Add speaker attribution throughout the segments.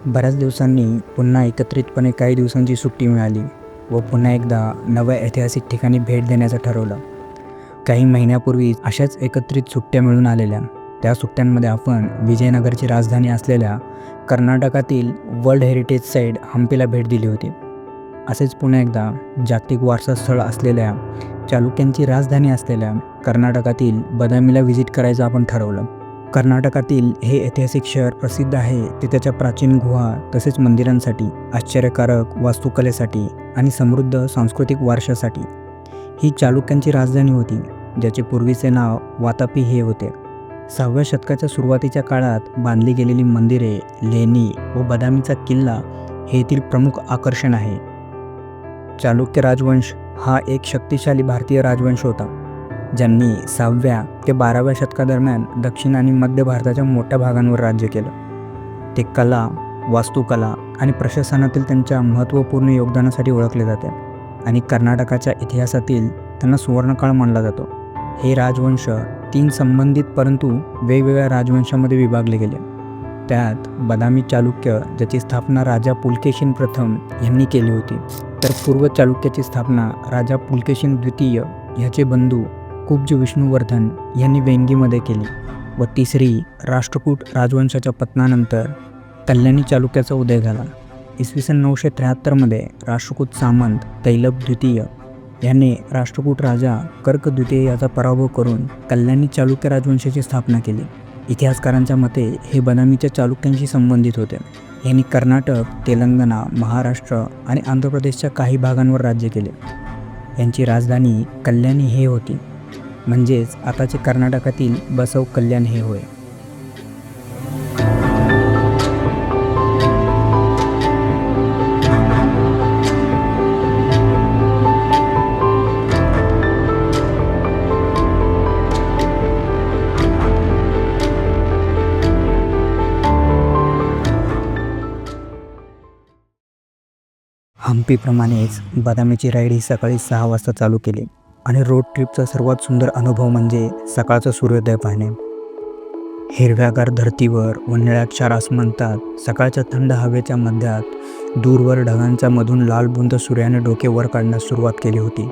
Speaker 1: बऱ्याच दिवसांनी पुन्हा एकत्रितपणे काही दिवसांची सुट्टी मिळाली व पुन्हा एकदा नव्या ऐतिहासिक ठिकाणी भेट देण्याचं ठरवलं. काही महिन्यापूर्वी अशाच एकत्रित सुट्ट्या मिळून आलेल्या. त्या सुट्ट्यांमध्ये आपण विजयनगरची राजधानी असलेल्या कर्नाटकातील वर्ल्ड हेरिटेज साईट हम्पीला भेट दिली होती. असेच पुन्हा एकदा जागतिक वारसा स्थळ असलेल्या चालुक्यांची राजधानी असलेल्या कर्नाटकातील बदामीला व्हिजिट करायचं आपण ठरवलं. कर्नाटकातील हे ऐतिहासिक शहर प्रसिद्ध आहे ते त्याच्या प्राचीन गुहा तसेच मंदिरांसाठी, आश्चर्यकारक वास्तुकलेसाठी आणि समृद्ध सांस्कृतिक वारशासाठी. ही चालुक्यांची राजधानी होती, ज्याचे पूर्वीचे नाव वातापी हे होते. 6व्या शतकाच्या सुरुवातीच्या काळात बांधली गेलेली मंदिरे, लेणी व बदामीचा किल्ला हे येथील प्रमुख आकर्षण आहे. चालुक्य राजवंश हा एक शक्तिशाली भारतीय राजवंश होता, ज्यांनी 6व्या ते 12व्या शतकादरम्यान दक्षिण आणि मध्य भारताच्या मोठ्या भागांवर राज्य केलं. ते कला, वास्तुकला आणि प्रशासनातील त्यांच्या महत्त्वपूर्ण योगदानासाठी ओळखले जाते आणि कर्नाटकाच्या इतिहासातील त्यांना सुवर्णकाळ मानला जातो. हे राजवंश 3 संबंधित परंतु वेगवेगळ्या राजवंशामध्ये विभागले गेले. त्यात बदामी चालुक्य, ज्याची स्थापना राजा पुलकेशिन प्रथम यांनी केली होती, तर पूर्व चालुक्याची स्थापना राजा पुलकेशिन द्वितीय ह्याचे बंधू कुब्ज विष्णुवर्धन यांनी वेंगीमध्ये केली व तिसरी राष्ट्रकूट राजवंशाच्या पतनानंतर कल्याणी चालुक्याचा उदय झाला. इसवी सन 973मध्ये राष्ट्रकूट सामंत तैलप द्वितीय याने राष्ट्रकूट राजा कर्क द्वितीय याचा पराभव करून कल्याणी चालुक्य राजवंशाची स्थापना केली. इतिहासकारांच्या मते हे बदामीच्या चालुक्यांशी संबंधित होते. यांनी कर्नाटक, तेलंगणा, महाराष्ट्र आणि आंध्र प्रदेशच्या काही भागांवर राज्य केले. यांची राजधानी कल्याणी हे होती, म्हणजेच आताचे कर्नाटकातील बसव कल्याण हे होय. हम्पीप्रमाणेच बदामीची राईड ही सकाळी 6 वाजता चालू केली आणि रोड ट्रिपचा सर्वात सुंदर अनुभव म्हणजे सकाळचा सूर्योदय पाहणे. हिरव्यागार धर्तीवर व निळाक्षार आसमंतात सकाळच्या थंड हवेच्या मध्यात दूरवर ढगांच्या मधून लाल बुंद सूर्याने डोके वर काढण्यास सुरुवात केली होती.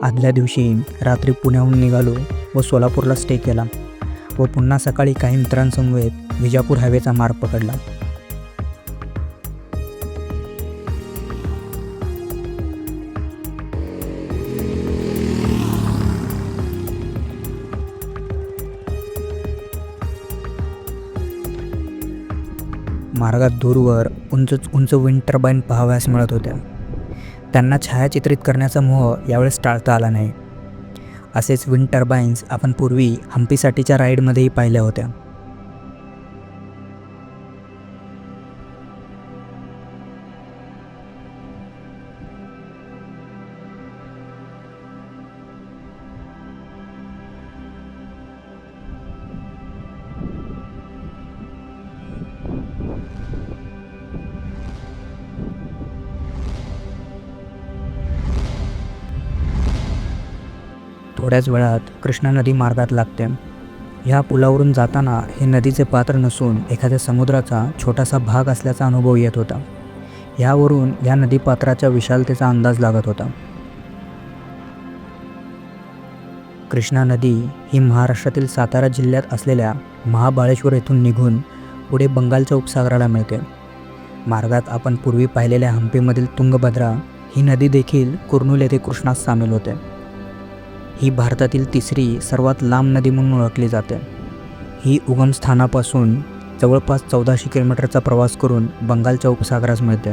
Speaker 1: आदल्या दिवशी रात्री पुण्याहून निघालो व सोलापूरला स्टे केला व पुन्हा सकाळी काही मित्रांसमवेत विजापूर हायवेचा मार्ग पकडला. मार्गात दूरवर उंच विंड टर्बाईन पाहावयास मिळत होत्या. त्यांना छायाचित्रित करण्याचा मोह यावेळेस टाळता आला नाही. असेच विंड टर्बाईन्स आपण पूर्वी हम्पीसाठीच्या राईडमध्येही पाहिल्या होत्या. थोड्याच वेळात कृष्णा नदी मार्गात लागते. ह्या पुलावरून जाताना हे नदीचे पात्र नसून एखाद्या समुद्राचा छोटासा भाग असल्याचा अनुभव येत होता. ह्यावरून या नदीपात्राच्या विशालतेचा अंदाज लागत होता. कृष्णा नदी ही महाराष्ट्रातील सातारा जिल्ह्यात असलेल्या महाबळेश्वर येथून निघून पुढे बंगालच्या उपसागराला मिळते. मार्गात आपण पूर्वी पाहिलेल्या हम्पीमधील तुंगभद्रा ही नदी देखील कुर्नूल येथे कृष्णात सामील होते. ही भारतातील तिसरी सर्वात लांब नदी म्हणून ओळखली जाते. ही उगमस्थानापासून जवळपास 1400 किलोमीटरचा प्रवास करून बंगालच्या उपसागरास मिळते.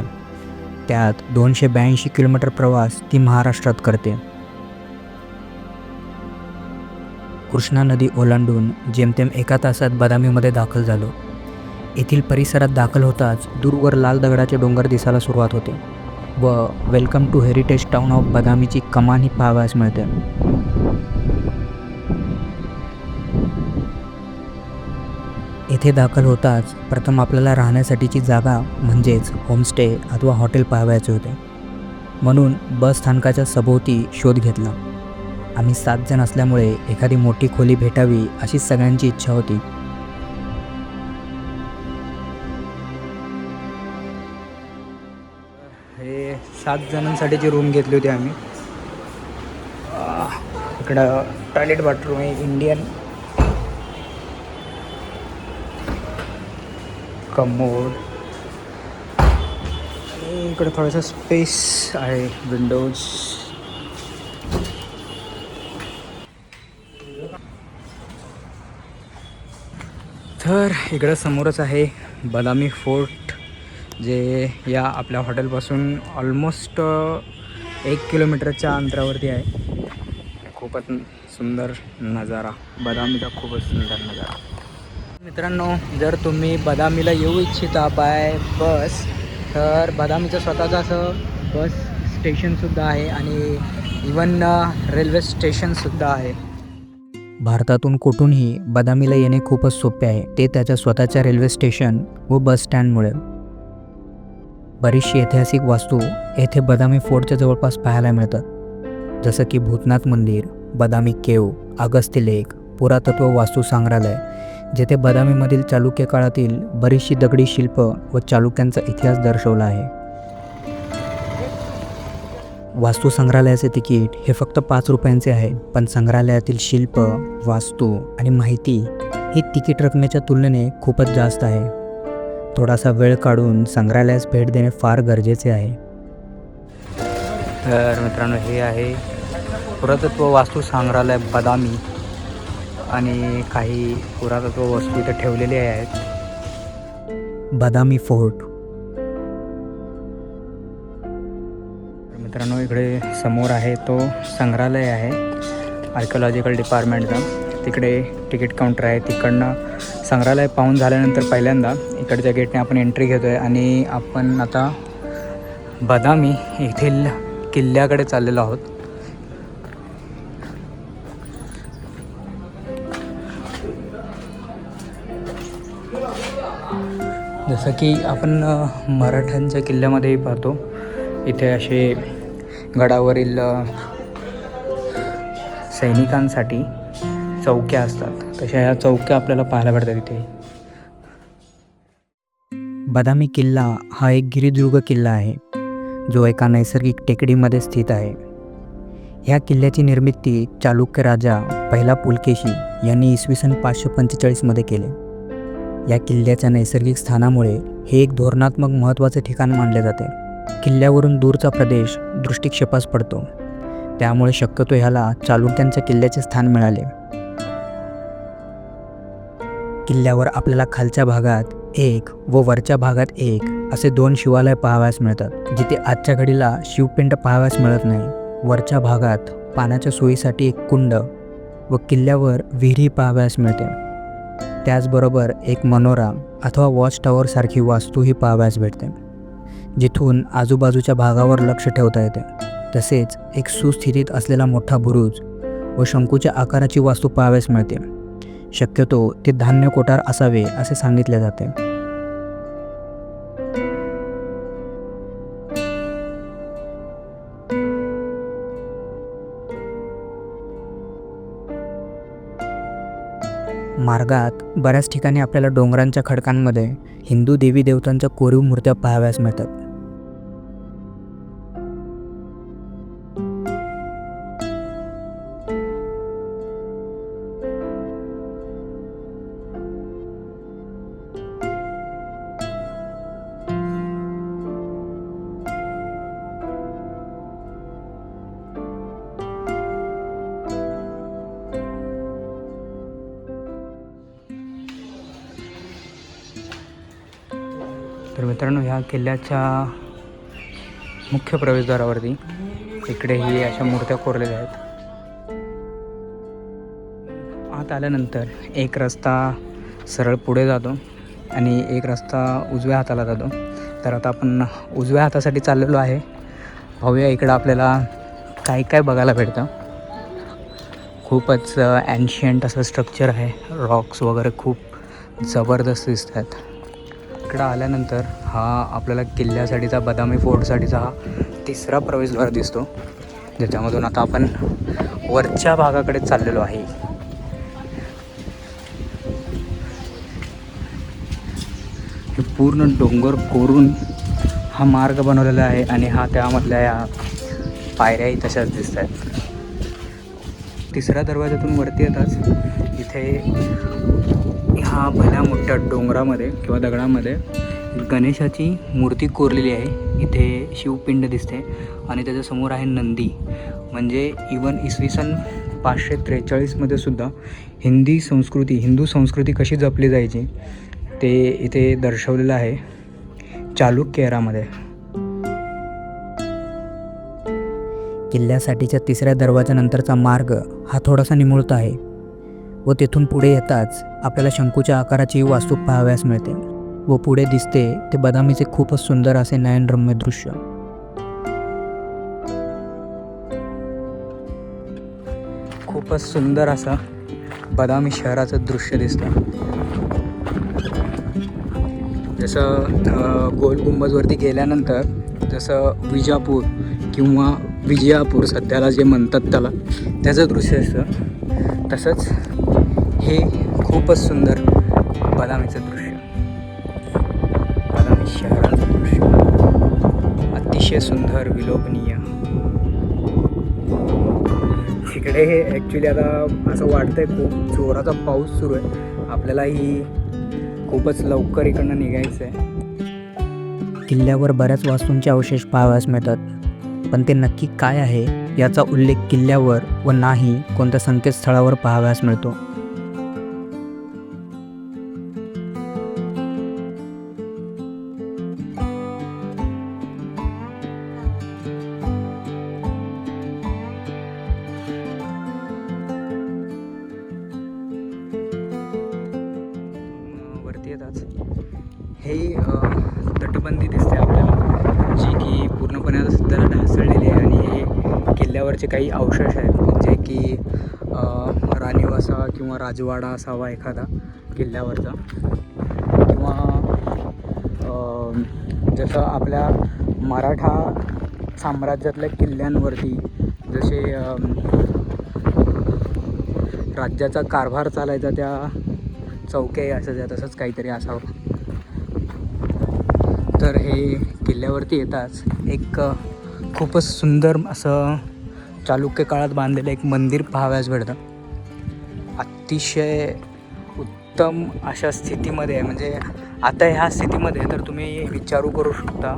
Speaker 1: त्यात 282 किलोमीटर प्रवास ती महाराष्ट्रात करते. कृष्णा नदी ओलांडून जेमतेम 1 तासात बदामीमध्ये दाखल झालो. येथील परिसरात दाखल होताच दूरवर लाल दगडाचे डोंगर दिसायला सुरुवात होते व welcome to heritage town of बदामीची कमान ही पाहावयास मिळते. येथे दाखल होताच प्रथम आपल्याला राहण्यासाठीची जागा म्हणजेच होमस्टे अथवा हॉटेल पाहावयाचे होते, म्हणून बस स्थानकाच्या सभोवती शोध घेतला. आम्ही 7 जण असल्यामुळे एखादी मोठी खोली भेटावी अशी सगळ्यांची इच्छा होती. हे 7 जणांसाठीची रूम घेतली होती आम्ही. इकडं टॉयलेट बाथरूम आहे, इंडियन कमोड आणि इकडं थोडासा स्पेस आहे, विंडोज. तर इकडं समोरच आहे बदामी फोर्ट, जे या आपल्या हॉटेलपासून ऑलमोस्ट 1 किलोमीटरच्या अंतरावरती आहे. खूपच सुंदर नजारा, बदामीचा खूपच सुंदर नजारा. मित्रांनो, जर तुम्ही बदामीला येऊ इच्छिता बाय बस, तर बदामीचं स्वतःचं असं बस स्टेशनसुद्धा आहे आणि इवन रेल्वे स्टेशनसुद्धा आहे. भारतातून कुठूनही बदामीला येणे खूपच सोपे आहे, ते त्याच्या स्वतःच्या रेल्वे स्टेशन व बस स्टँडमुळे. बरीचशी ऐतिहासिक वास्तू येथे बदामी फोर्टच्या जवळपास पाहायला मिळतात, जसं की भूतनाथ मंदिर, बदामी केव, अगस्त्य लेक, पुरातत्व वास्तू संग्रहालय, जेथे बदामीमधील चालुक्य काळातील बरीचशी दगडी शिल्प व चालुक्यांचा इतिहास दर्शवला आहे. वास्तू संग्रहालयाचे तिकीट हे फक्त 5 रुपयांचे आहे, पण संग्रहालयातील शिल्प, वास्तू आणि माहिती ही तिकीट रकमेच्या तुलनेने खूपच जास्त आहे. थोडासा वेळ काढून संग्रहालयास भेट देणे फार गरजेचे आहे. तर मित्रांनो, हे आहे पुरातत्व वास्तू संग्रहालय बदामी आणि काही पुरातत्व वस्तू इथे ठेवलेले आहेत. बदामी फोर्ट. मित्रांनो, इकडे समोर आहे तो संग्रहालय आहे आर्किओलॉजिकल डिपार्टमेंटचा. तिकडे तिकीट काउंटर आहे. तिकडनं संग्रहालय पाहून झाल्यानंतर पहिल्यांदा इकडच्या गेटने आपण एंट्री घेतो आहे आणि आपण आता बदामी येथील किल्ल्याकडे चाललेलो आहोत. जसं की आपण मराठ्यांच्या किल्ल्यामध्येही पाहतो, इथे असे गडावरील सैनिकांसाठी चौक्या असतात, तशा ह्या चौक्या आपल्याला पाहायला भेटतात इथे. बदामी किल्ला हा एक गिरिदुर्ग किल्ला आहे, जो एका नैसर्गिक टेकडीमध्ये स्थित आहे. ह्या किल्ल्याची निर्मिती चालुक्य राजा पहिला पुलकेशी यांनी इसवी 545मध्ये केले. या किल्ल्याच्या नैसर्गिक स्थानामुळे हे एक धोरणात्मक महत्त्वाचे ठिकाण मानले जाते. किल्ल्यावरून दूरचा प्रदेश दृष्टिक्षेपास पडतो, त्यामुळे शक्यतो ह्याला चालुक्यांच्या किल्ल्याचे स्थान मिळाले. किल्ल्यावर आपल्याला खालच्या भागात एक व वरच्या भागात एक असे 2 शिवालय पाहावयास मिळतात, जिथे आजच्या घडीला शिवपिंड पाहावयास मिळत नाही. वरच्या भागात पाण्याच्या सोयीसाठी एक कुंड व किल्ल्यावर विहिरी पाहावयास मिळते. त्याचबरोबर एक मनोरा अथवा वॉच टॉवर सारखी वास्तूही पाहावयास भेटते, जिथून आजूबाजूच्या भागावर लक्ष ठेवता येते. तसेच एक सुस्थितीत असलेला मोठा बुरुज व शंकूच्या आकाराची वास्तू पाहावयास मिळते. शक्यतो ते धान्य कोठार असावे असे सांगितले जाते. मार्गात बऱ्याच ठिकाणी आपल्याला डोंगरांच्या खडकांमध्ये हिंदू देवी देवतांच्या कोरीव मूर्त्या पाहावयास मिळतात. तर मित्रांनो, ह्या किल्ल्याच्या मुख्य प्रवेशद्वारावरती इकडेही अशा मूर्त्या कोरलेल्या आहेत. आत आल्यानंतर एक रस्ता सरळ पुढे जातो आणि एक रस्ता उजव्या हाताला जातो. तर आता आपण उजव्या हातासाठी चाललेलो आहे. पाहूया इकडं आपल्याला काय काय बघायला भेटतं. खूपच ॲन्शियंट असं स्ट्रक्चर आहे. रॉक्स वगैरे खूप जबरदस्त दिसत आहेत. इकडं आल्यानंतर हा आपल्याला किल्ल्यासाठीचा, बदामी फोर्टसाठीचा हा 3रा प्रवेशद्वार दिसतो, ज्याच्यामधून आता आपण वरच्या भागाकडे चाललेलो आहे. हे पूर्ण डोंगर कोरून हा मार्ग बनवलेला आहे आणि हा त्यामधल्या या पायऱ्याही तशाच दिसत आहेत. तिसऱ्या दरवाजातून वरती येताच इथे ह्या भल्या मोठ्या डोंगरामध्ये किंवा दगडामध्ये गणेशाची मूर्ती कोरलेली आहे. इथे शिवपिंड दिसते आणि त्याच्यासमोर आहे नंदी. म्हणजे इवन इसवी सन 543मध्ये सुद्धा हिंदू संस्कृती कशी जपली जायची ते इथे दर्शवलेलं आहे चालुक्य एरामध्ये. किल्ल्यासाठीच्या तिसऱ्या दरवाजानंतरचा मार्ग हा थोडासा निमुळता आहे व तेथून पुढे येताच आपल्याला शंकूच्या आकाराची वास्तू पाहावयास मिळते व पुढे दिसते ते बदामीचे खूपच सुंदर असे नयनरम्य दृश्य. खूपच सुंदर असं बदामी शहराचं दृश्य दिसतं. जसं गोल गुंबजवरती गेल्यानंतर जसं विजापूर किंवा विजयापूर सध्याला जे म्हणतात त्याचं दृश्य असतं, तसंच हे खूपच सुंदर बदामीचं दृश्य, बदामी शहराचं दृश्य अतिशय सुंदर विलोभनीय. इकडे हे ॲक्च्युली आता असं वाटतंय खूप जोराचा पाऊस सुरू आहे. आपल्यालाही खूपच लवकर इकडनं निघायचं आहे. किल्ल्यावर बऱ्याच वास्तूंचे अवशेष पाहावयास मिळतात, पण ते नक्की काय आहे याचा उल्लेख किल्ल्यावर व नाही कोणत्या संकेतस्थळावर पाहावयास मिळतो. वरती येताच हे तटबंदी दिसते आपल्याला, जी की पूर्णपणे आता सध्याला ढासळलेली आहे. आणि हे किल्ल्यावरचे काही अवशेष आहेत जे की राणीवासा किंवा राजवाडा असावा एखादा किल्ल्यावरचा, किंवा जसं आपल्या मराठा साम्राज्यातल्या किल्ल्यांवरती जसे राज्याचा कारभार चालायचा त्या चौक्याही असायच्या, तसंच काहीतरी असावं. तर हे किल्ल्यावरती येताच एक खूपच सुंदर असं चालुक्य काळात बांधलेलं एक मंदिर पाहावयास भेटतं. अतिशय उत्तम अशा स्थितीमध्ये आहे. म्हणजे आता ह्या स्थितीमध्ये तर तुम्ही विचारू करू शकता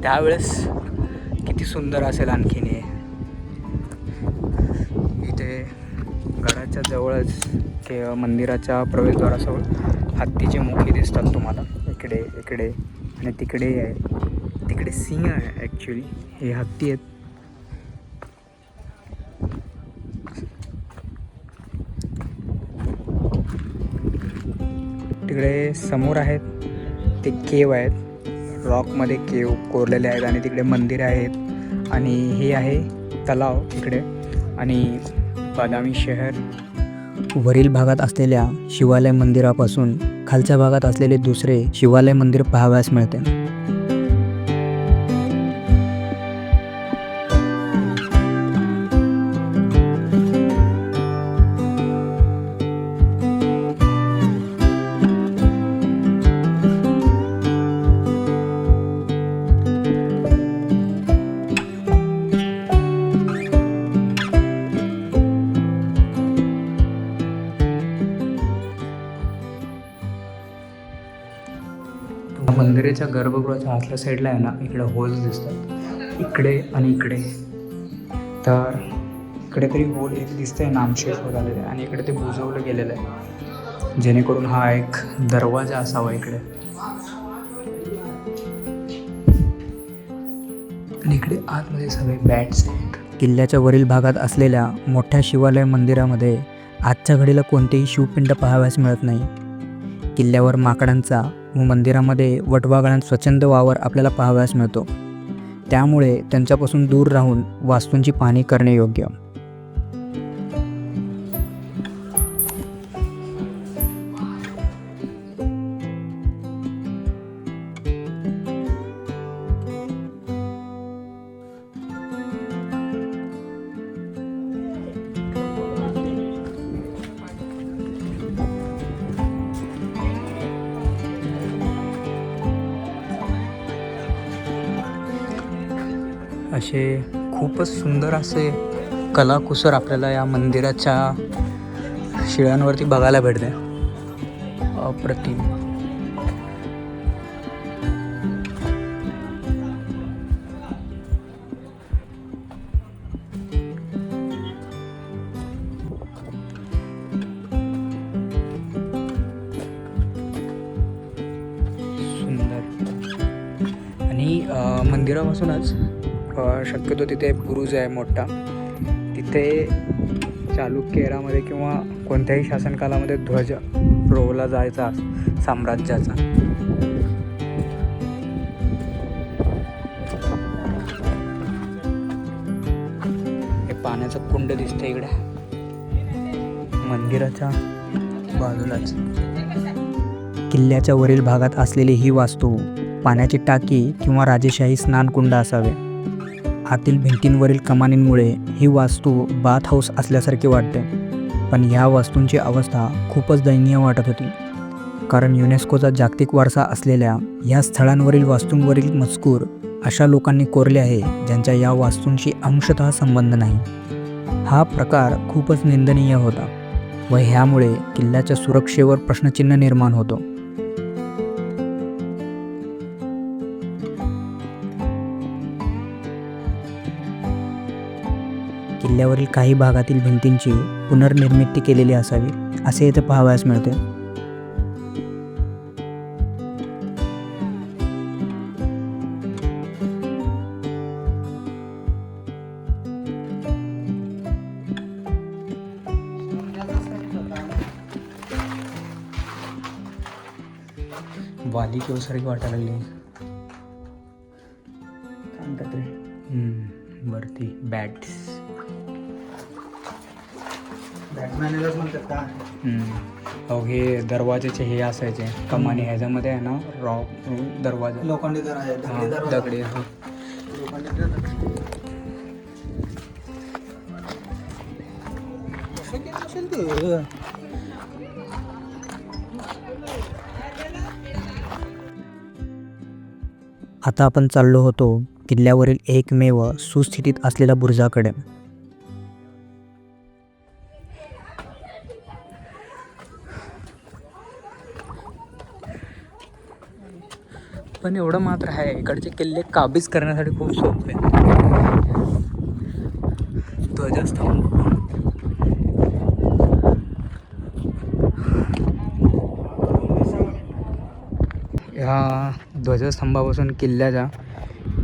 Speaker 1: त्यावेळेस किती सुंदर असेल आणखीन हे. इथे गडाच्या जवळच मंदिराच्या प्रवेशद्वाराजवळ हत्तीचे मुखी दिसतात तुम्हाला, इकडे आणि तिकडे आहे. तिकडे सिंह आहे ॲक्च्युली, हे हत्ती आहेत. तिकडे समोर आहेत ते केव आहेत, रॉकमध्ये केव कोरलेले आहेत आणि तिकडे मंदिरे आहेत. आणि हे आहे तलाव इकडे. आणि बदामी शहर वरील भागात असलेल्या शिवालय मंदिरापासून खालच्या भागात असलेले दुसरे शिवालय मंदिर पाहावयास मिळते. मंदिराच्या गर्भगृहाच्या आतल्या साईडला आहे ना, इकडे होल्स दिसतात, इकडे आणि इकडे. तर इकडे तरी होल एक दिसतंय नामशेष होत आलेलं आहे आणि इकडे ते बुजवलं गेलेलं आहे, जेणेकरून हा एक दरवाजा असावा इकडे. आणि इकडे आतमध्ये सगळे बॅट्स आहेत. किल्ल्याच्या वरील भागात असलेल्या मोठ्या शिवालय मंदिरामध्ये आजच्या घडीला कोणतेही शिवपिंड पाहावयास मिळत नाही. किल्ल्यावर माकडांचा व मंदिरामध्ये वटवाघळांचा स्वच्छंद वावर आपल्याला पाहावयास मिळतो. त्यामुळे त्यांच्यापासून दूर राहून वास्तूंची पाहणी करणे योग्य. असे खूपच सुंदर असे कलाकुसर आपल्याला या मंदिराच्या शिळांवरती बघायला भेटते. अप्रतिम. आणि मंदिरापासूनच शक्यतो तिथे बुरुज आहे मोठा. तिथे चालुक्य एरामध्ये किंवा कोणत्याही शासनकालामध्ये ध्वज रोवला जायचा साम्राज्याचा. हे पाण्याचं कुंड दिसतं इकडे मंदिराच्या बाजूलाच. किल्ल्याच्या वरील भागात असलेली ही वास्तू पाण्याची टाकी किंवा राजेशाही स्नानकुंड असावे. आतील भिंतींवरील कमानींमुळे ही वास्तू बाथ हाऊस असल्यासारखी वाटते. पण ह्या वास्तूंची अवस्था खूपच दयनीय वाटत होती, कारण युनेस्कोचा जागतिक वारसा असलेल्या ह्या स्थळांवरील वास्तूंवरील मजकूर अशा लोकांनी कोरले आहे ज्यांच्या या वास्तूंशी अंशतः संबंध नाही. हा प्रकार खूपच निंदनीय होता व ह्यामुळे किल्ल्याच्या सुरक्षेवर प्रश्नचिन्ह निर्माण होतो. किल्ल्यावरील काही भागातील भिंतींची पुनर्निर्मिती केलेली असावी असे येथे पाहावयास मिळते. वाली केवसारखी वाटायला लागली. काय म्हणतात रे वरती बॅट्स.
Speaker 2: बॅटमॅनलाच म्हणतात का?
Speaker 1: हो, हे दरवाजेचे हे असायचे कमानी. ह्याच्यामध्ये आहे ना रॉक दरवाजा
Speaker 2: लोखंडी दर आहे.
Speaker 1: दगडी. हा, आता आपण चाललो होतो किल्ल्यावरील एकमेव सुस्थितीत असलेल्या बुरुजाकडे. पण एवढं मात्र आहे, इकडचे किल्ले काबीज करण्यासाठी खूप सोपे. ध्वजस्तंभ ह्या ध्वजस्तंभापासून किल्ल्याच्या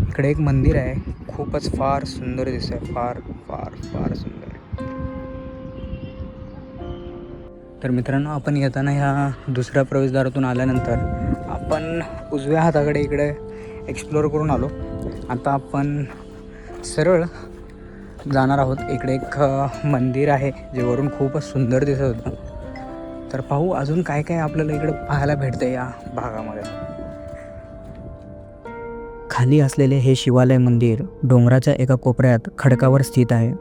Speaker 1: इकडे एक मंदिर आहे. खूपच फार सुंदर दिसत आहे. फार फार फार सुंदर. तर मित्रांनो, आपण येताना ह्या दुसऱ्या प्रवेशद्वारातून आल्यानंतर आपण उजव्या हाताकडे इकडे एक्सप्लोअर करून आलो. आता आपण सरळ जाणार आहोत. इकडे एक मंदिर आहे जे वरून खूपच सुंदर दिसत होतं. तर पाहू अजून काय काय आपल्याला इकडे पाहायला भेटतं या भागामध्ये. खाली असलेले हे शिवालय मंदिर डोंगराच्या एका कोपऱ्यात खडकावर स्थित आहे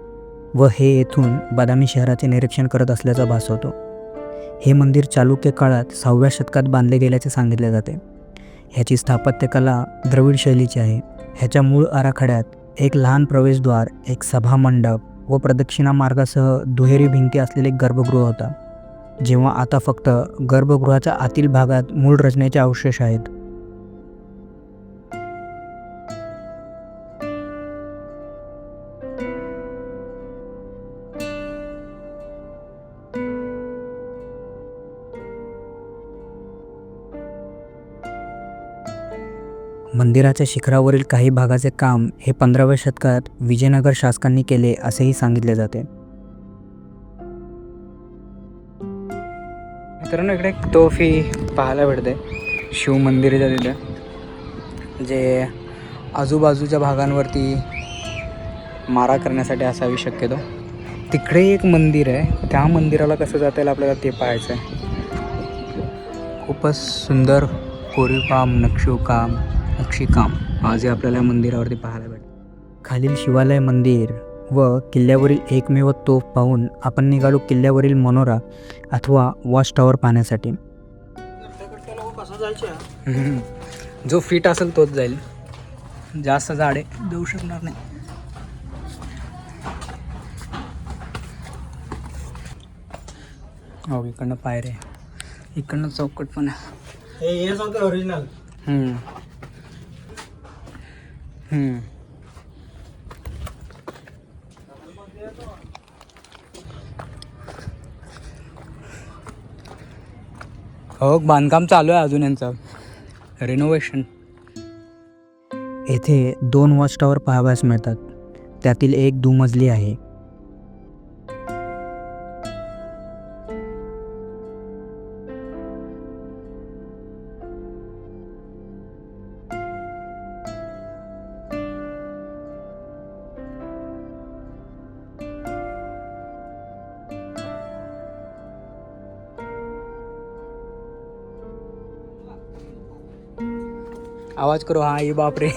Speaker 1: व हे येथून बदामी शहराचे निरीक्षण करत असल्याचा भास होतो. हे मंदिर चालुक्य काळात 6व्या शतकात बांधले गेल्याचे सांगितले जाते. ह्याची स्थापत्यकला द्रविड शैलीची आहे. ह्याच्या मूळ आराखड्यात एक लहान प्रवेशद्वार, एक सभामंडप व प्रदक्षिणा मार्गासह दुहेरी भिंती असलेले गर्भगृह होता, जेव्हा आता फक्त गर्भगृहाच्या आतील भागात मूळ रचनेचे अवशेष आहेत. मंदिराच्या शिखरावरील काही भागाचे काम हे 15व्या शतकात विजयनगर शासकांनी केले असेही सांगितले जाते. मित्रांनो, इकडे एक तोफी पाहायला भेटते शिवमंदिराच्या तिथे, जे आजूबाजूच्या भागांवरती मारा करण्यासाठी असावी शक्यतो. तिकडे एक मंदिर आहे, त्या मंदिराला कसं जाता येईल आपल्याला ते पाहायचं आहे. खूपच सुंदर कोरीवकाम, नक्षीकाम आजही आपल्याला मंदिरावरती पाहायला भेटतं. खालील शिवालय मंदिर व किल्ल्यावरील एकमेव तोफ पाहून आपण निघालो किल्ल्यावरील मनोरा अथवा वॉच टॉवर पाहण्यासाठी. जो फिट असेल तोच जाईल, जास्त जाडे जाऊ शकणार नाही. हो इकडनं पायऱ्या आहे. इकडनं चौकट पण आहे.
Speaker 2: हेच होतं ओरिजिनल.
Speaker 1: हो बांधकाम चालू आहे अजून यांचं रिनोव्हेशन. येथे 2 वॉच टॉवर पाहावयास मिळतात. त्यातील एक दुमजली आहे. आवाज करो हाँ ये बाप रे.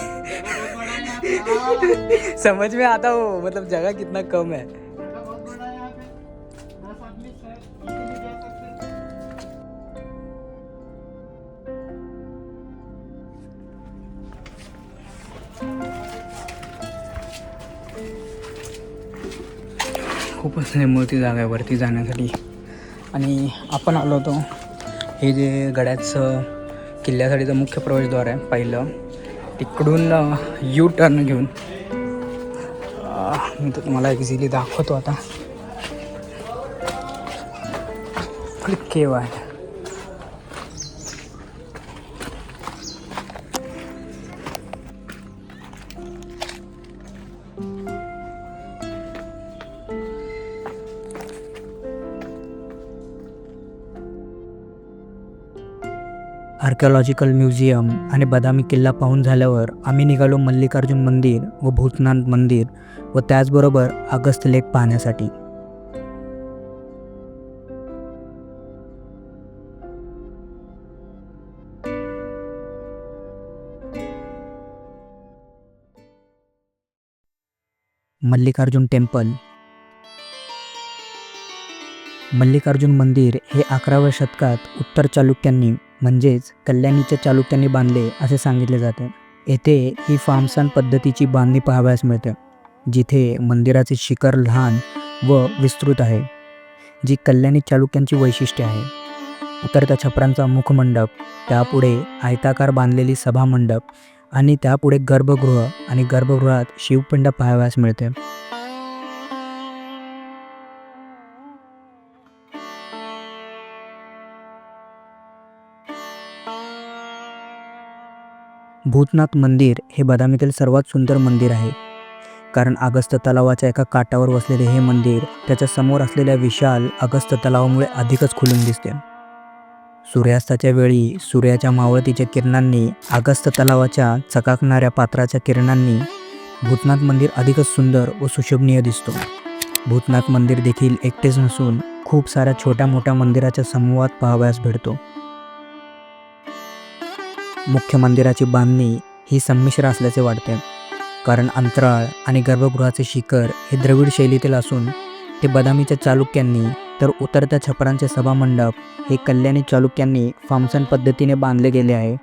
Speaker 1: समझ में आता हो मतलब जगह कितना कम है. खूपच मोठी जागा आहे वरती जाण्यासाठी. आणि आपण आलो होतो हे जे गड्याचं किल्ल्यासाठीचं मुख्य प्रवेशद्वार आहे पहिलं. तिकडून यू टर्न घेऊन मी तर तुम्हाला इझिली दाखवतो आता. क्लिक केव आहे. आर्किओलॉजिकल म्युझियम आणि बदामी किल्ला पाहून झाल्यावर आम्ही निघालो मल्लिकार्जुन मंदिर व भूतनाथ मंदिर व त्याचबरोबर अगस्त लेक पाहण्यासाठी. मल्लिकार्जुन टेम्पल. मल्लिकार्जुन मंदिर हे 11व्या शतकात उत्तर चालुक्यांनी म्हणजेच कल्याणीच्या चालुक्यांनी बांधले असे सांगितले जाते. येथे ही फार्मसान पद्धतीची बांधणी पाहावयास मिळते, जिथे मंदिराचे शिखर लहान व विस्तृत आहे, जी कल्याणी चालुक्यांची वैशिष्ट्ये आहे. उतरत्या छपरांचा मुखमंडप, त्यापुढे आयताकार बांधलेली सभामंडप आणि त्यापुढे गर्भगृह आणि गर्भगृहात शिवपिंड पाहावयास मिळते. भूतनाथ मंदिर हे बदामीतील सर्वात सुंदर मंदिर आहे, कारण अगस्त तलावाच्या एका काठावर वसलेले हे मंदिर त्याच्या समोर असलेल्या विशाल अगस्त तलावामुळे अधिकच खुलून दिसते. सूर्यास्ताच्या वेळी सूर्याच्या मावळतीच्या किरणांनी अगस्त तलावाच्या चकाकणाऱ्या पात्राच्या किरणांनी भूतनाथ मंदिर अधिकच सुंदर व सुशोभनीय दिसतो. भूतनाथ मंदिर देखील एकटेच नसून खूप साऱ्या छोट्या मोठ्या मंदिराच्या समूहात पाहावयास भेटतो. मुख्य मंदिराची बांधणी ही संमिश्र असल्याचे वाटते, कारण अंतराळ आणि गर्भगृहाचे शिखर हे द्रविड शैलीतील असून ते बदामीच्या चालुक्यांनी तर उतरत्या छपरांचे सभामंडप हे कल्याणी चालुक्यांनी फार्मसान पद्धतीने बांधले गेले आहे.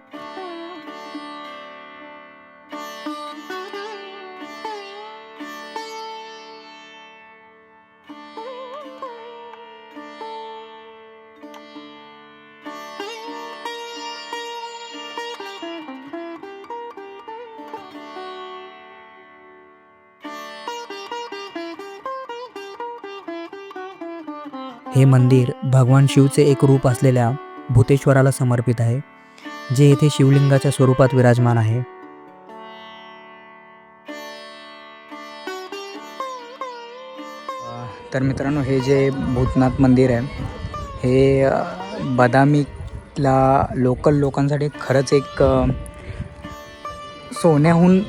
Speaker 1: हे मंदिर भगवान शिवचे एक रूप असलेल्या भूतेश्वराला समर्पित आहे, जे येथे शिवलिंगाच्या स्वरूपात विराजमान आहे. तर मित्रांनो, हे जे भूतनाथ मंदिर आहे हे बदामीला लोकल लोकांसाठी खरंच एक सोन्याहून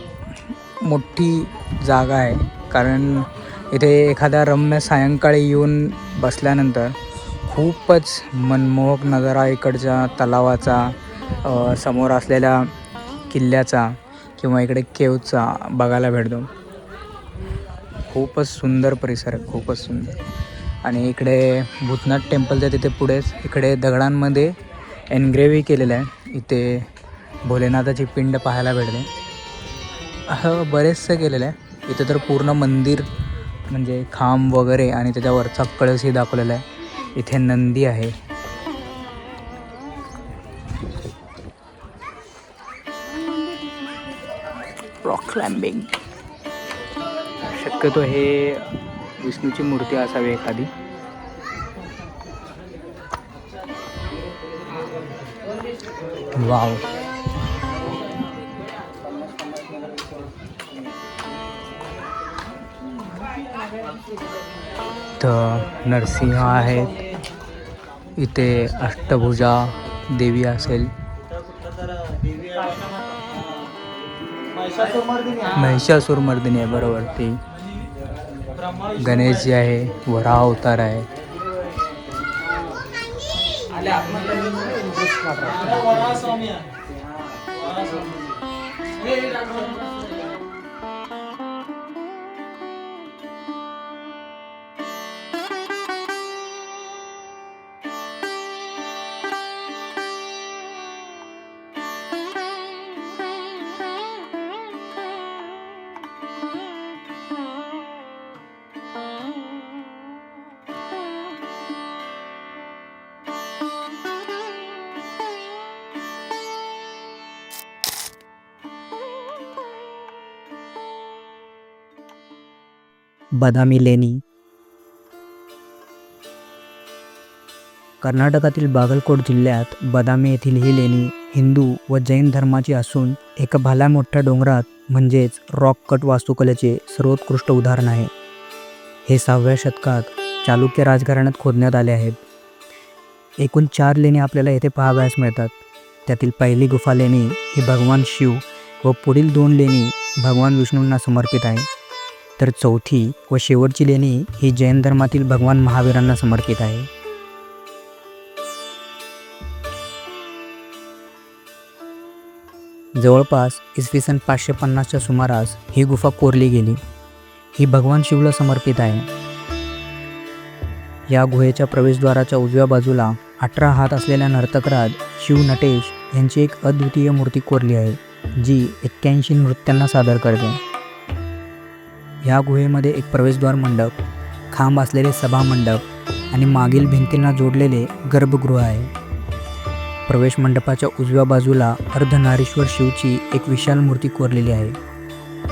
Speaker 1: मोठी जागा आहे, कारण इथे एखाद्या रम्य सायंकाळी येऊन बसल्यानंतर खूपच मनमोहक नजारा इकडच्या तलावाचा, समोर असलेल्या किल्ल्याचा किंवा इकडे केवचा बघायला भेटतो. खूपच सुंदर परिसर आहे, खूपच सुंदर. आणि इकडे भूतनाथ टेम्पलच्या तिथे पुढेच इकडे दगडांमध्ये एनग्रेव्ही केलेलं आहे. इथे भोलेनाथाची पिंड पाहायला भेटते. असं बरेचसं केलेलं आहे. इथे तर पूर्ण मंदिर म्हणजे खांब वगैरे आणि त्याच्यावरचा कळसही दाखवलेला आहे. इथे नंदी आहे. Rock climbing. शक्यतो हे विष्णूची मूर्ती असावी एखादी. वाव. तर नरसिंह आहेत. इथे अष्टभुजा देवी असेल. महिषासुरमर्दिनी आहे बरोबर. ती गणेशजी आहे. वराह अवतार आहे. बदामी लेणी. कर्नाटकातील बागलकोट जिल्ह्यात बदामी येथील ही लेणी हिंदू व जैन धर्माची असून एका भल्या मोठ्या डोंगरात म्हणजेच रॉक कट वास्तुकलेचे सर्वोत्कृष्ट उदाहरण आहे. हे 6व्या शतकात चालुक्य राजघराण्यात खोदण्यात आले आहेत. एकूण 4 लेणी आपल्याला येथे पाहावयास मिळतात. त्यातील पहिली गुफा लेणी ही भगवान शिव व पुढील 2 लेणी भगवान विष्णूंना समर्पित आहे. तर चौथी व शेवटची लेणी ही जैन धर्मातील भगवान महावीरांना समर्पित आहे. जवळपास इसवी सन 550च्या सुमारास ही गुफा कोरली गेली. ही भगवान शिवला समर्पित आहे. या गुहेच्या प्रवेशद्वाराच्या उजव्या बाजूला 18 हात असलेल्या नर्तकराज शिव नटेश यांची एक अद्वितीय मूर्ती कोरली आहे, जी 81 नृत्यांना सादर करते. या गुहेमध्ये एक प्रवेशद्वार मंडप, खांब असलेले सभामंडप आणि मागील भिंतींना जोडलेले गर्भगृह आहे. प्रवेश मंडपाच्या उजव्या बाजूला अर्धनारीश्वर शिवची एक विशाल मूर्ती कोरलेली आहे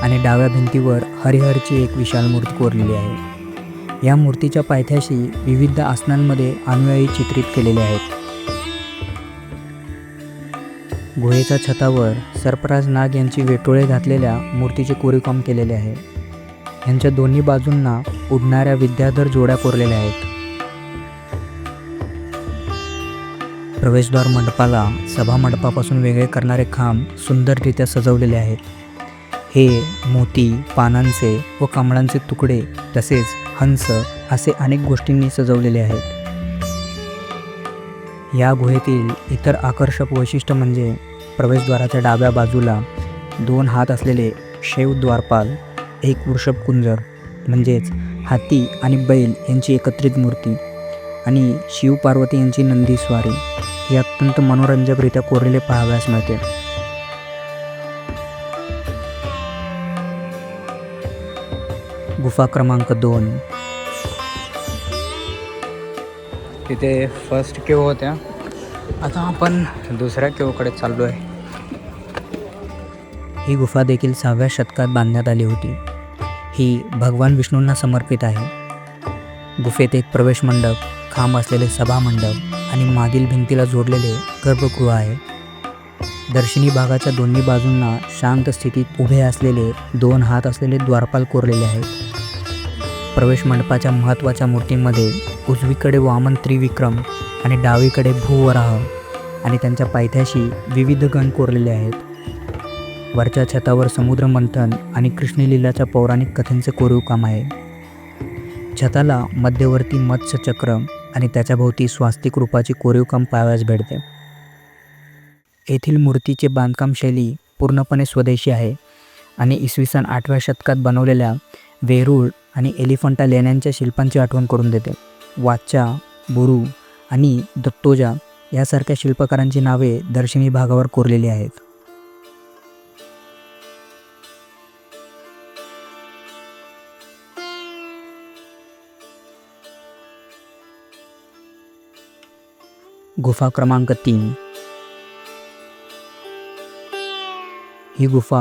Speaker 1: आणि डाव्या भिंतीवर हरिहरची एक विशाल मूर्ती कोरलेली आहे. या मूर्तीच्या पायथ्याशी विविध आसनांमध्ये अनुयायी चित्रित केलेले आहेत. गुहेच्या छतावर सर्पराज नाग यांची वेटोळे घातलेल्या मूर्तीचे कोरीवकाम केलेले आहे. यांच्या दोन्ही बाजूंना उडणाऱ्या विद्याधर जोड्या कोरलेल्या आहेत. प्रवेशद्वार मंडपाला सभामंडपापासून वेगळे करणारे खांब सुंदररित्या सजवलेले आहेत. हे मोती, पानांचे व कमळांचे तुकडे तसेच हंस असे अनेक गोष्टींनी सजवलेले आहेत. या गुहेतील इतर आकर्षक वैशिष्ट्य म्हणजे प्रवेशद्वाराच्या डाव्या बाजूला 2 हात असलेले शैव द्वारपाल, एक वृषभकुंजर म्हणजेच हाती आणि बैल यांची एकत्रित मूर्ती आणि शिव पार्वती यांची नंदी स्वारी ही अत्यंत मनोरंजकरित्या कोरलेले पाहावयास मिळते. गुफा क्रमांक 2. तिथे फर्स्ट केव होत्या. आता आपण दुसऱ्या केवकडे चाललो आहे. ही गुफा देखील 6व्या शतकात बांधण्यात आली होती. ही भगवान विष्णूंना समर्पित आहे. गुफेत एक प्रवेश मंडप, खांब असलेले सभामंडप आणि मागील भिंतीला जोडलेले गर्भगृह आहे. दर्शनी भागाच्या दोन्ही बाजूंना शांत स्थितीत उभे असलेले 2 हात असलेले द्वारपाल कोरलेले आहेत. प्रवेश मंडपाच्या महत्त्वाच्या मूर्तींमध्ये उजवीकडे वामन त्रिविक्रम आणि डावीकडे भूवराह आणि त्यांच्या पायथ्याशी विविध गण कोरलेले आहेत. वरच्या छतावर समुद्र मंथन आणि कृष्णलीलाच्या पौराणिक कथेंचे कोरीवकाम आहे. छताला मध्यवर्ती मत्स्यचक्र आणि त्याच्याभोवती स्वास्तिक रूपाची कोरीवकाम पाहावयास भेटते. येथील मूर्तीचे बांधकाम शैली पूर्णपणे स्वदेशी आहे आणि इसवी सन 8व्या शतकात बनवलेल्या वेरूळ आणि एलिफंटा लेण्यांच्या शिल्पांची आठवण करून देते. वाचा, बुरू आणि दत्तोजा यासारख्या शिल्पकारांची नावे दर्शनी भागावर कोरलेली आहेत. गुफा क्रमांक 3. ही गुफा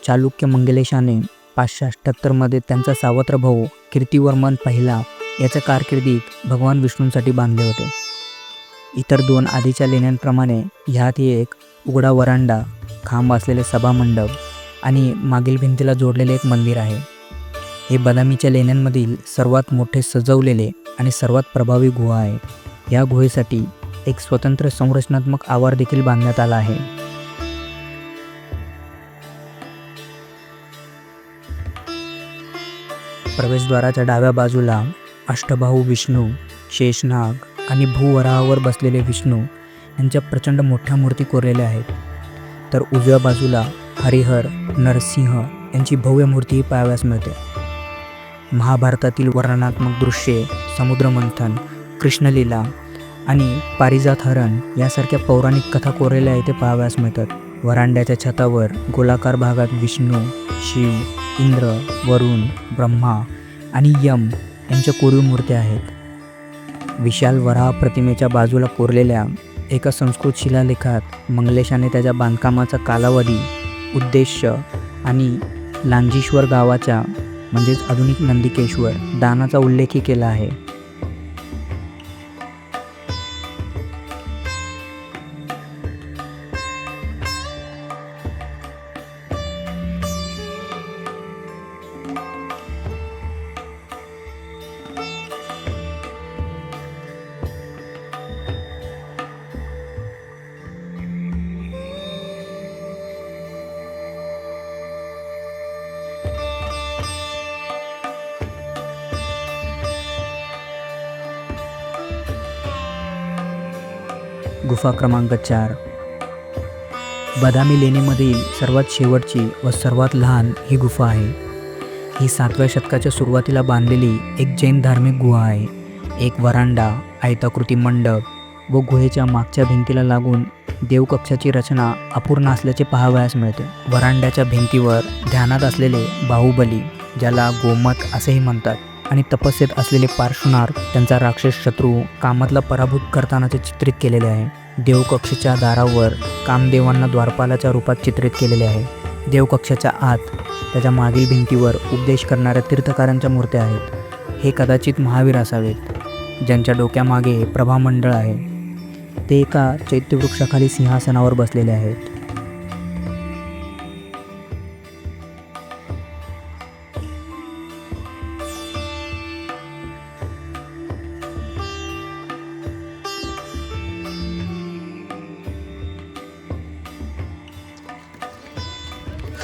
Speaker 1: चालुक्य मंगलेशाने 578 त्यांचा सावत्र भाऊ कीर्तिवर्मन पहिला याच्या कारकिर्दीत भगवान विष्णूंसाठी बांधले होते. इतर 2 आधीच्या लेण्यांप्रमाणे ह्यातही एक उघडा वरांडा, खांब असलेले सभामंडप आणि मागील भिंतीला जोडलेले एक मंदिर आहे. हे बदामीच्या लेण्यांमधील सर्वात मोठे सजवलेले आणि सर्वात प्रभावी गुहा आहे. या गुहेसाठी एक स्वतंत्र संरचनात्मक आवार देखील बांधण्यात आला आहे. प्रवेशद्वाराच्या डाव्या बाजूला अष्टबाहू विष्णू, शेषनाग आणि भूवराहावर बसलेले विष्णू यांच्या प्रचंड मोठ्या मूर्ती कोरलेल्या आहेत. तर उजव्या बाजूला हरिहर, नरसिंह यांची भव्य मूर्तीही पाहावयास मिळते. महाभारतातील वर्णनात्मक दृश्ये, समुद्रमंथन, कृष्णलीला आणि पारिजात हरण यासारख्या पौराणिक कथा कोरलेल्या इथे पाहावयास मिळतात. वरांड्याच्या छतावर गोलाकार भागात विष्णू, शिव, इंद्र, वरुण, ब्रह्मा आणि यम यांच्या कोरीव मूर्त्या आहेत. विशाल वराह प्रतिमेच्या बाजूला कोरलेल्या एका संस्कृत शिलालेखात मंगलेशाने त्याच्या बांधकामाचा कालावधी, उद्देश आणि लांजीश्वर गावाच्या म्हणजेच आधुनिक नंदिकेश्वर दानाचा उल्लेखही केला आहे. गुफा क्रमांक 4. बदामी लेणीमधील सर्वात शेवटची व सर्वात लहान ही गुफा आहे. ही 7व्या शतकाच्या सुरुवातीला बांधलेली एक जैन धार्मिक गुहा आहे. एक वरांडा, आयताकृती मंडप व गुहेच्या मागच्या भिंतीला लागून देवकक्षाची रचना अपूर्ण असल्याचे पाहावयास मिळते. वरांड्याच्या भिंतीवर ध्यानात असलेले बाहुबली, ज्याला गोमत असेही म्हणतात, आणि तपस्येत असलेले पार्श्वनाथ त्यांचा राक्षस शत्रू कामतला पराभूत करतानाचे चित्रित केलेले आहे. देवकक्षाच्या दारावर कामदेवांना द्वारपालाच्या रूपात चित्रित केलेले आहे. देवकक्षाच्या आत त्याच्या मागील भिंतीवर उपदेश करणाऱ्या तीर्थकारांच्या मूर्त्या आहेत. हे कदाचित महावीर असावेत, ज्यांच्या डोक्यामागे प्रभामंडळ आहे. ते एका चैत्यवृक्षाखाली सिंहासनावर बसलेले आहेत.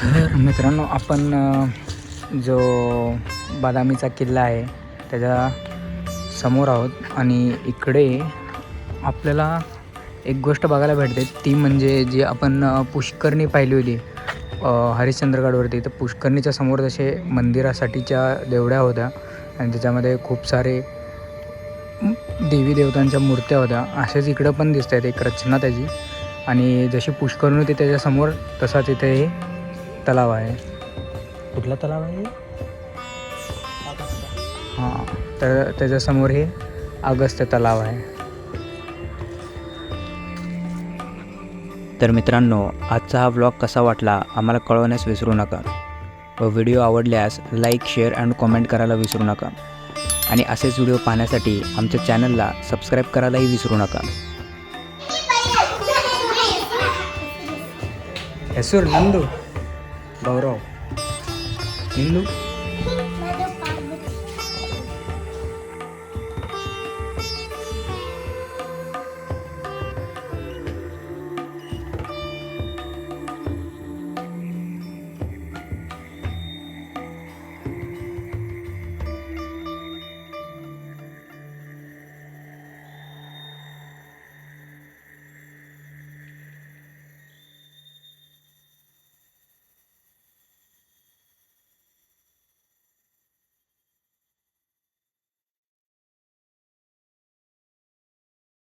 Speaker 1: तर मित्रांनो, आपण जो बदामीचा किल्ला आहे त्याच्या समोर आहोत आणि इकडे आपल्याला एक गोष्ट बघायला भेटते, ती म्हणजे जी आपण पुष्करणी पाहिली होती हरिश्चंद्रगडवरती. तर पुष्करणीच्या समोर जसे मंदिरासाठीच्या देवड्या होत्या आणि त्याच्यामध्ये खूप सारे देवी देवतांच्या मूर्त्या होत्या, असेच इकडं पण दिसत आहेत एक रचना त्याची. आणि जशी पुष्करणी होती त्याच्यासमोर तसाच इथे हे तलाव आहे. कुठला तलाव आहे? हां, तर त्याच्यासमोर हे अगस्त्य तलाव आहे. तर मित्रांनो, आजचा हा व्लॉग कसा वाटला आम्हाला कळवण्यास विसरू नका व व्हिडिओ आवडल्यास लाईक, शेअर अँड कॉमेंट करायला विसरू नका. आणि असेच व्हिडिओ पाहण्यासाठी आमच्या चॅनलला सबस्क्राईब करायलाही विसरू नका. हेसूर नंदू गौरव हिंदू